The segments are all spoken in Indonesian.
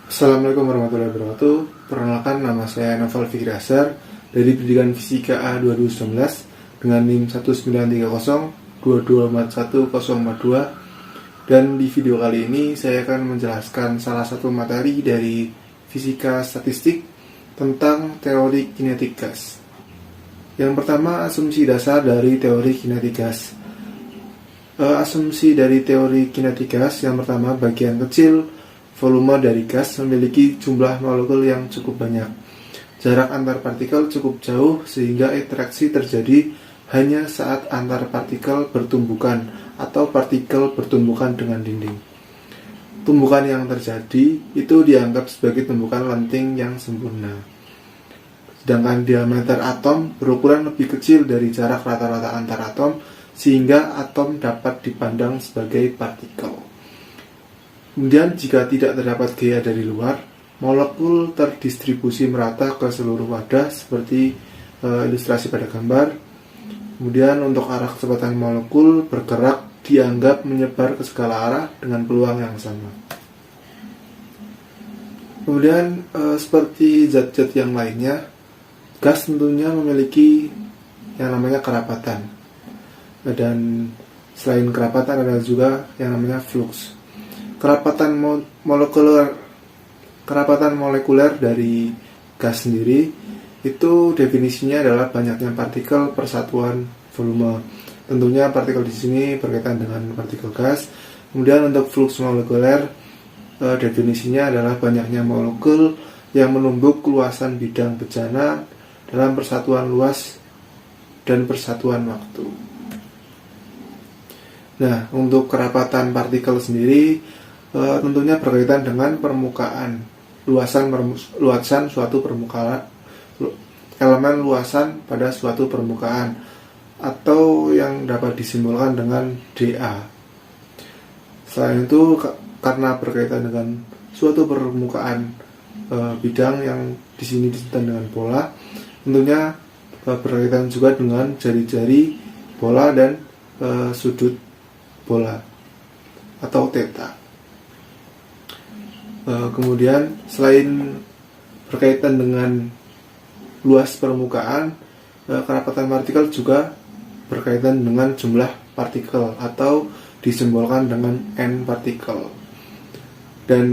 Assalamualaikum warahmatullahi wabarakatuh. Perkenalkan, nama saya Novel Fikri Asar dari Pendidikan Fisika A 2019 dengan NIM 19302241042. Dan di video kali ini saya akan menjelaskan salah satu materi dari fisika statistik tentang teori kinetik gas. Yang pertama, asumsi dasar dari teori kinetik gas. Asumsi dari teori kinetik gas yang pertama, bagian kecil volume dari gas memiliki jumlah molekul yang cukup banyak. Jarak antar partikel cukup jauh sehingga interaksi terjadi hanya saat antar partikel bertumbukan atau partikel bertumbukan dengan dinding. Tumbukan yang terjadi itu dianggap sebagai tumbukan lenting yang sempurna. Sedangkan diameter atom berukuran lebih kecil dari jarak rata-rata antar atom sehingga atom dapat dipandang sebagai partikel. Kemudian jika tidak terdapat gaya dari luar, molekul terdistribusi merata ke seluruh wadah seperti ilustrasi pada gambar. Kemudian untuk arah kecepatan molekul bergerak dianggap menyebar ke segala arah dengan peluang yang sama. Kemudian seperti zat-zat yang lainnya, gas tentunya memiliki yang namanya kerapatan. Dan selain kerapatan ada juga yang namanya flux. Kerapatan molekuler dari gas sendiri itu definisinya adalah banyaknya partikel per satuan volume. Tentunya partikel di sini berkaitan dengan partikel gas. Kemudian untuk flux molekuler definisinya adalah banyaknya molekul yang menumbuk luasan bidang bejana dalam persatuan luas dan persatuan waktu. Nah, untuk kerapatan partikel sendiri tentunya berkaitan dengan permukaan luasan suatu permukaan, elemen luasan pada suatu permukaan, atau yang dapat disimbolkan dengan dA. Selain itu, karena berkaitan dengan suatu permukaan bidang yang di sini disebut dengan bola, tentunya berkaitan juga dengan jari-jari bola dan sudut bola atau theta. Kemudian selain berkaitan dengan luas permukaan, kerapatan partikel juga berkaitan dengan jumlah partikel atau disimbolkan dengan n partikel. Dan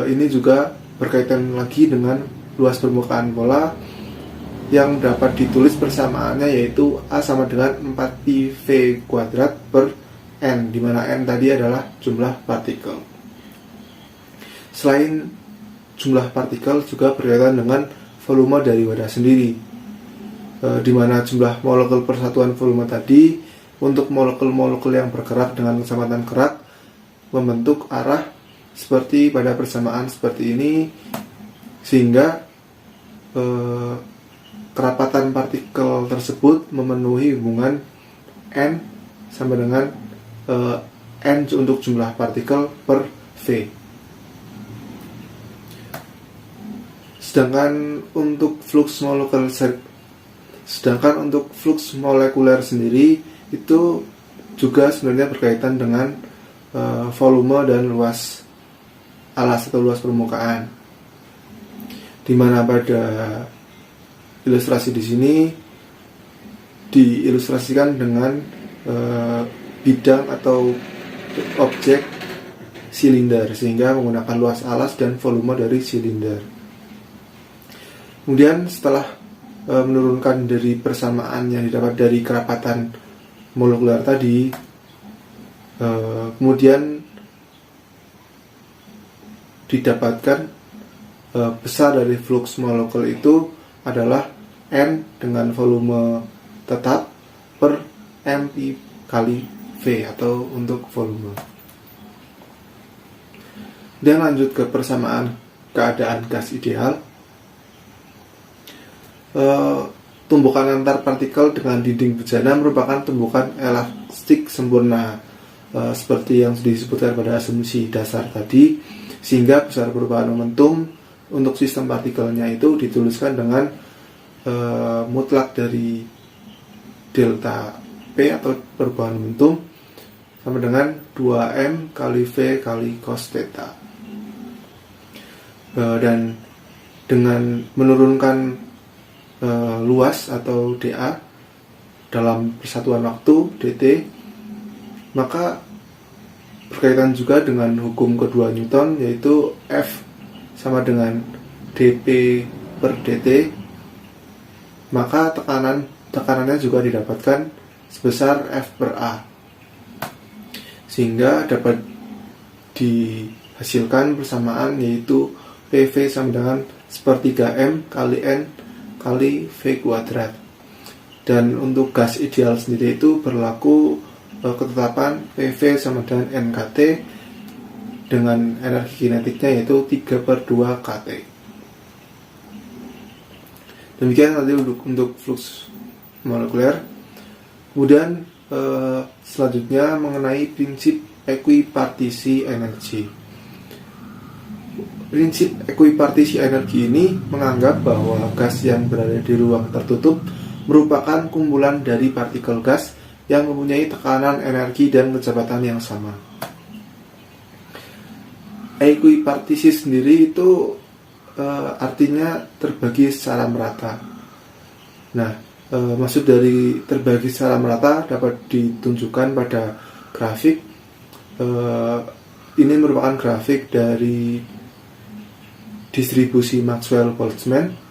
ini juga berkaitan lagi dengan luas permukaan bola yang dapat ditulis persamaannya, yaitu A sama dengan 4πv kuadrat per n, di mana n tadi adalah jumlah partikel. Selain jumlah partikel juga berkaitan dengan volume dari wadah sendiri, di mana jumlah molekul persatuan volume tadi untuk molekul-molekul yang bergerak dengan kecepatan gerak membentuk arah seperti pada persamaan seperti ini, sehingga kerapatan partikel tersebut memenuhi hubungan n sama dengan n untuk jumlah partikel per v. Sedangkan untuk flux molekuler sendiri itu juga sebenarnya berkaitan dengan volume dan luas alas atau luas permukaan, di mana pada ilustrasi di sini diilustrasikan dengan bidang atau objek silinder, sehingga menggunakan luas alas dan volume dari silinder. Kemudian setelah menurunkan dari persamaan yang didapat dari kerapatan molekuler tadi, kemudian didapatkan besar dari flux molekul itu adalah n dengan volume tetap per mp kali v atau untuk volume. Dan lanjut ke persamaan keadaan gas ideal. Tumbukan antar partikel dengan dinding bejana merupakan tumbukan elastik sempurna, seperti yang disebutkan pada asumsi dasar tadi, sehingga besar perubahan momentum untuk sistem partikelnya itu dituliskan dengan mutlak dari delta P atau perubahan momentum sama dengan 2M kali V kali cos theta. dan dengan menurunkan luas atau dA dalam persatuan waktu dt, maka berkaitan juga dengan hukum kedua Newton, yaitu F sama dengan dP per dt, maka tekanannya juga didapatkan sebesar F per A, sehingga dapat dihasilkan persamaan yaitu PV sama dengan 1/3M kali N kali V kuadrat. Dan untuk gas ideal sendiri itu berlaku ketetapan PV sama dengan NKT dengan energi kinetiknya yaitu 3/2 kT. Demikian tadi untuk flux molekuler. Kemudian selanjutnya mengenai prinsip ekuipartisi energi. Prinsip ekuipartisi energi ini menganggap bahwa gas yang berada di ruang tertutup merupakan kumpulan dari partikel gas yang mempunyai tekanan, energi, dan kecepatan yang sama. Ekuipartisi sendiri itu artinya terbagi secara merata. Nah, maksud dari terbagi secara merata dapat ditunjukkan pada grafik. Ini merupakan grafik dari distribusi Maxwell-Boltzmann,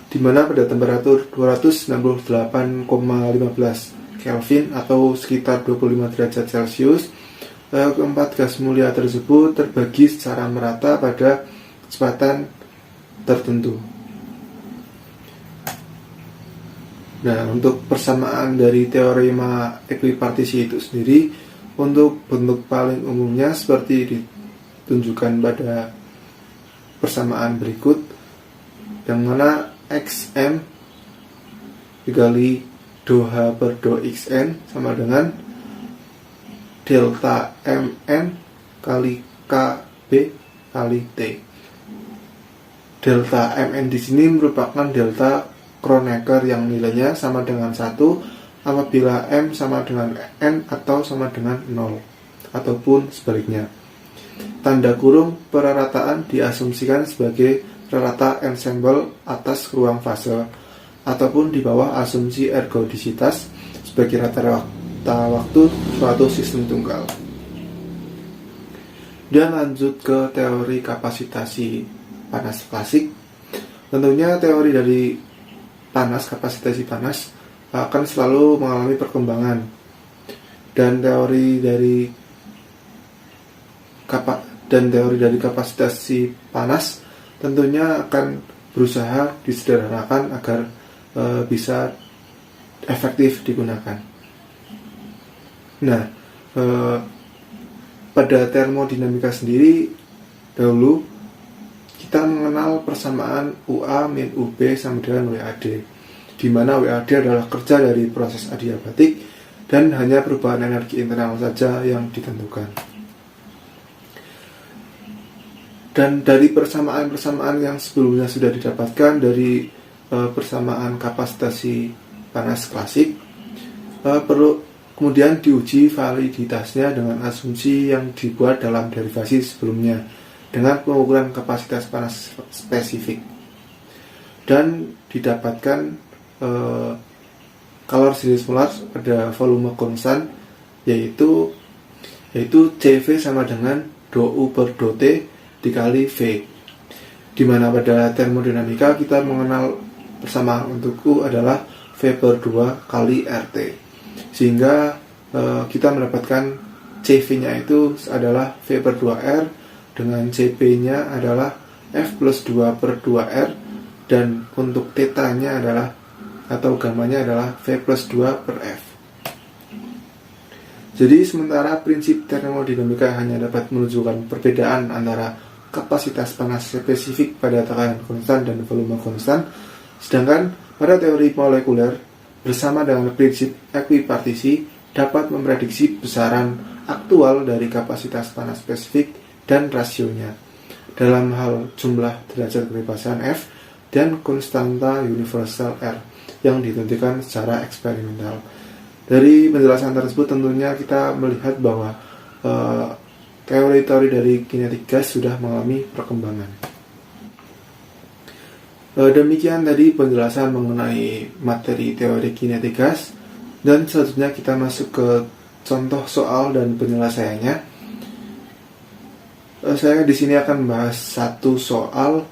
di mana pada temperatur 268,15 Kelvin atau sekitar 25 derajat Celcius, keempat gas mulia tersebut terbagi secara merata pada kecepatan tertentu. Nah, untuk persamaan dari teorema ekuipartisi itu sendiri, untuk bentuk paling umumnya seperti ditunjukkan pada persamaan berikut, yang mana XM dikali DOH per DOXN sama dengan delta MN kali KB kali T. Delta MN di sini merupakan delta Kronecker yang nilainya sama dengan 1 apabila M sama dengan N atau sama dengan 0, ataupun sebaliknya. Tanda kurung perarataan diasumsikan sebagai rata ensemble atas ruang fase ataupun di bawah asumsi ergodisitas sebagai rata waktu suatu sistem tunggal. Dan lanjut ke teori kapasitasi panas klasik. Tentunya teori dari kapasitasi panas akan selalu mengalami perkembangan, dan teori dari kapasitasi panas tentunya akan berusaha disederhanakan agar bisa efektif digunakan. Nah, pada termodinamika sendiri dahulu kita mengenal persamaan UA min UB sama dengan WAD, di mana WAD adalah kerja dari proses adiabatik dan hanya perubahan energi internal saja yang ditentukan. Dan dari persamaan-persamaan yang sebelumnya sudah didapatkan dari persamaan kapasitasi panas klasik, perlu kemudian diuji validitasnya dengan asumsi yang dibuat dalam derivasi sebelumnya dengan pengukuran kapasitas panas spesifik, dan didapatkan calor series molar pada volume konstan yaitu CV sama dengan dou per dot dikali V, di mana pada termodinamika kita mengenal persamaan untuk U adalah V per 2 kali RT, sehingga kita mendapatkan CV-nya itu adalah V per 2R dengan CP-nya adalah F plus 2 per 2R, dan untuk theta-nya adalah atau gamanya adalah V plus 2 per F. Jadi sementara prinsip termodinamika hanya dapat menunjukkan perbedaan antara kapasitas panas spesifik pada tekanan konstan dan volume konstan, sedangkan pada teori molekuler bersama dengan prinsip ekuipartisi dapat memprediksi besaran aktual dari kapasitas panas spesifik dan rasionya dalam hal jumlah derajat kebebasan F dan konstanta universal R yang ditentukan secara eksperimental. Dari penjelasan tersebut tentunya kita melihat bahwa teori-teori dari kinetik gas sudah mengalami perkembangan. Demikian tadi penjelasan mengenai materi teori kinetik gas, dan selanjutnya kita masuk ke contoh soal dan penyelesaiannya. Saya di sini akan membahas satu soal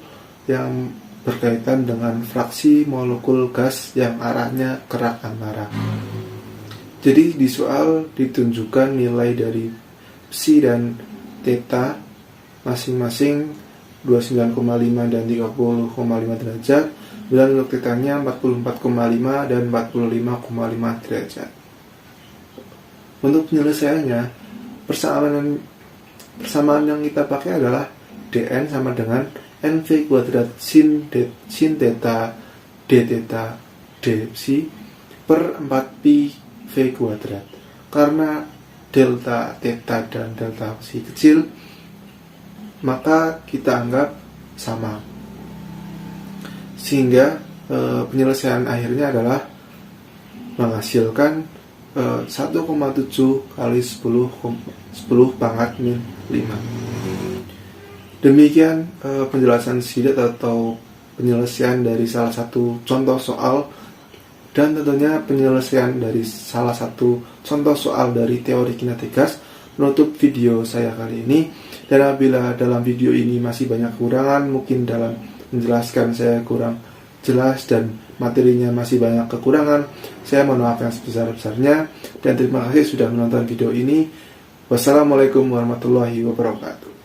yang berkaitan dengan fraksi molekul gas yang arahnya ke rak antara. Jadi di soal ditunjukkan nilai dari psi dan theta masing-masing 29,5 dan 30,5 derajat, dan untuk tetanya 44,5 dan 45,5 derajat. Untuk penyelesaiannya, persamaan yang kita pakai adalah dn sama dengan nv kuadrat sin theta d theta d psi per 4 pi v kuadrat. Karena delta theta dan delta psi kecil, maka kita anggap sama, sehingga penyelesaian akhirnya adalah menghasilkan 1,7 kali 10 pangkat min 5. Demikian penjelasan singkat atau penyelesaian dari salah satu contoh soal, dan tentunya penyelesaian dari salah satu contoh soal dari teori kinetik gas menutup video saya kali ini. Dan apabila dalam video ini masih banyak kekurangan, mungkin dalam menjelaskan saya kurang jelas dan materinya masih banyak kekurangan, saya mohon maaf yang sebesar-besarnya, dan terima kasih sudah menonton video ini. Wassalamualaikum warahmatullahi wabarakatuh.